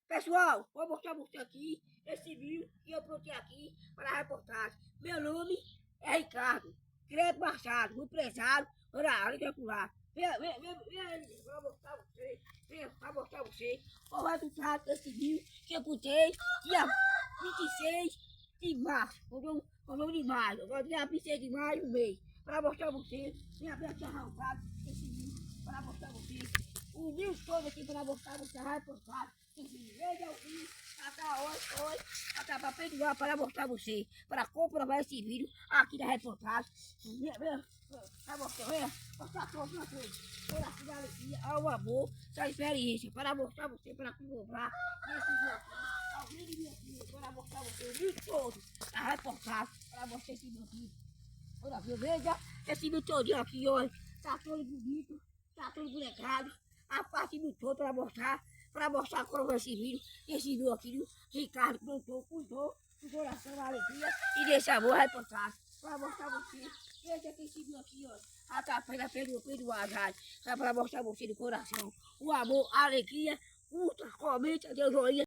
Pessoal, vou mostrar pra você aqui esse vídeo que eu plantei aqui para a reportagem. Meu nome é Ricardo Credo Machado, o empresário da área de circular. Vem aí, para mostrar pra você. Vem para mostrar pra você o resultado desse vídeo que eu plantei dia 26 de março. Quando de maio, agora dia 26 de maio, um mês. Para mostrar pra você, vem abrir aqui arrancado esse vídeo para mostrar pra você. O vídeo todo aqui para mostrar pra você a reportagem. Veja o vídeo, até hoje, até para perdoar, para mostrar você, para comprovar esse vídeo aqui da reportagem. Para mostrar toda a coisa, toda a alegria, ao amor, da experiência, para mostrar você, para comprovar esse vídeo aqui, ao vídeo para mostrar você o vídeo todo da reportagem, para mostrar esse vídeo aqui. Olha, veja esse vídeo todinho aqui, olha, tá todo bonito, tá todo bonecado, a parte do todo para mostrar como esse vídeo aqui, Ricardo plantou, cuidou coração, a alegria e desse amor reportagem, para mostrar você, veja que esse vídeo aqui, ó, a tapera perdoar, para mostrar você do coração, o amor, a alegria, curta, comenta, dê joinha.